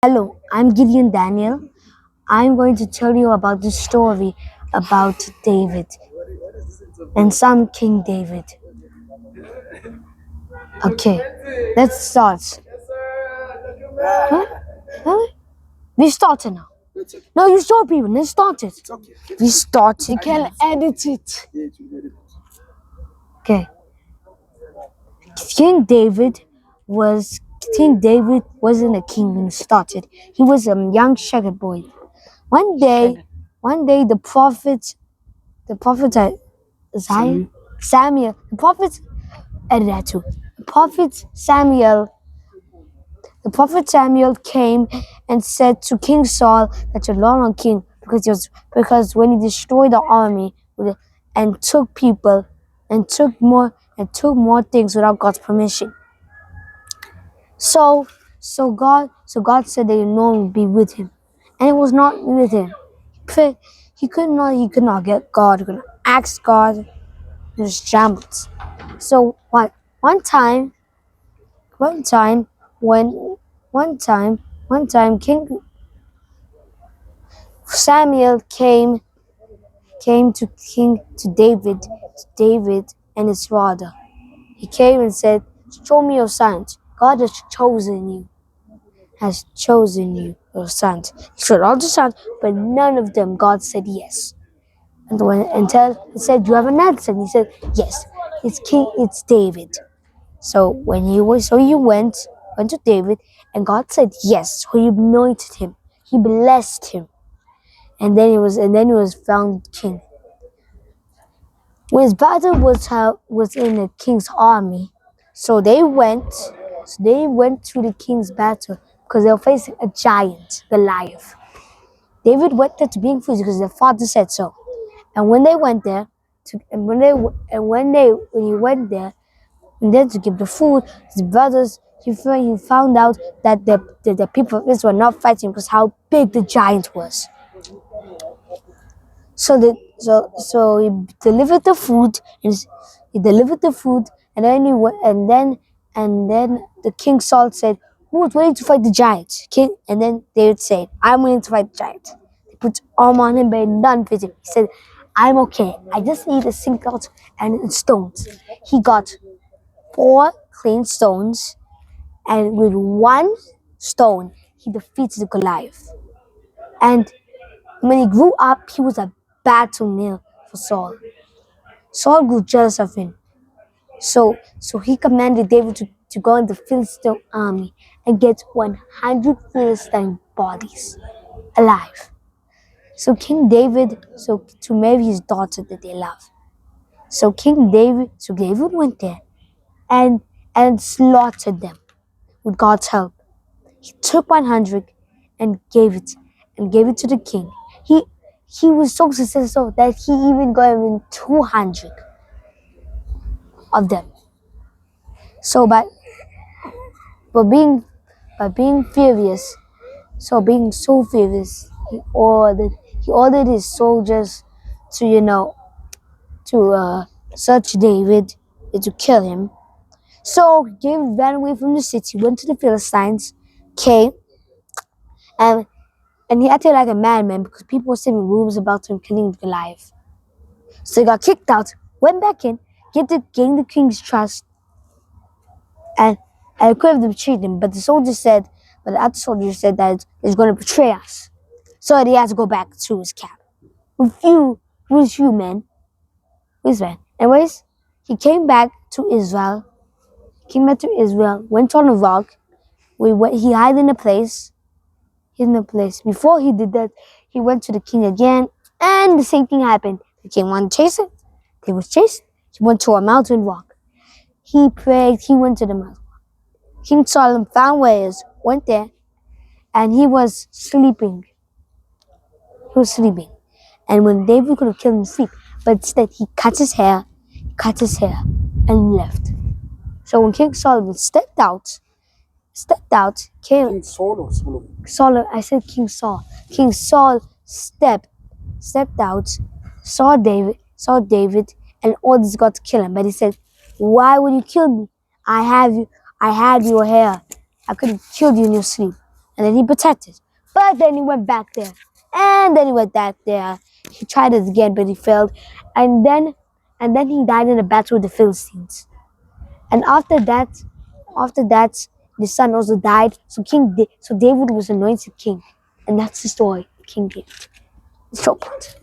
Hello, I'm Gideon Daniel. I'm going to tell you about the story about David and some King David. Okay, let's start. Huh? Huh? We started now. No, you stop even. Let's start it. We started. You can edit it. Okay. King David was King David wasn't a king when he started. He was a young shepherd boy. One day the prophet Isaiah, Samuel, the prophet Samuel, the prophet Samuel came and said to King Saul that you're not on king because when he destroyed the army and took people and took more things without God's permission. So God said that no one would be with him, and it was not with him. He could not get God. He could not ask God. It was shambles. So what? One time, one time, when one time, King Samuel came to David and his father. He came and said, "Show me your sons. God has chosen you, your sons." He showed all the sons, but none of them God said yes. And he said, "You have another son." He said, "Yes, it's David." So he went to David, and God said yes. So he anointed him, he blessed him, and then he was found king. When his battle was in the king's army, so they went to the king's battle because they were facing a giant, Goliath. David went there to being foolish because their father said so. And when they went there, when he went there, and then to give the food, his brothers, he found out that the people of Israel were not fighting because how big the giant was. So he delivered the food, and then the king Saul said, "Who is willing to fight the giant?" King, and then David said, "I'm willing to fight the giant." He put armor on him, but none fit him. He said, "I'm okay. I just need a single and stones." He got 4 clean stones, and with 1 stone, he defeated Goliath. And when he grew up, he was a battle nail for Saul. Saul grew jealous of him. So he commanded David to go in the Philistine army and get 100 Philistine bodies alive. So to marry his daughter that they love. So David went there and slaughtered them with God's help. He took 100 and gave it to the king. He was so successful that he even got even 200 of them. So by being furious, being so furious, he ordered his soldiers to search David and to kill him. So David ran away from the city, went to the Philistines, came, and he acted like a madman because people were saying rumors about him killing Goliath. So he got kicked out, went back in, gained the king's trust, and could have betrayed him. But the other soldier said that he's going to betray us. So he had to go back to his camp. With few men. Anyways, he came back to Israel. Went on a rock. He hid in a place. Before he did that, he went to the king again, and the same thing happened. The king wanted to chase him. He was chased. He went to a mountain rock. He prayed. He went to the mountain. King Solomon found where he is, went there, and he was sleeping. And when David could have killed him sleep, but instead he cut his hair, and left. So when King Solomon stepped out, King Saul or Solomon? I said King Saul. King Saul stepped out, saw David, and orders God to kill him. But he said, "Why would you kill me? I had your hair. I could have killed you in your sleep." and then he protected. But then he went back there, and then he went back there. He tried it again, but he failed, and then he died in a battle with the Philistines. And after that, the son also died. So David was anointed king, and that's the story of King David. It's short part.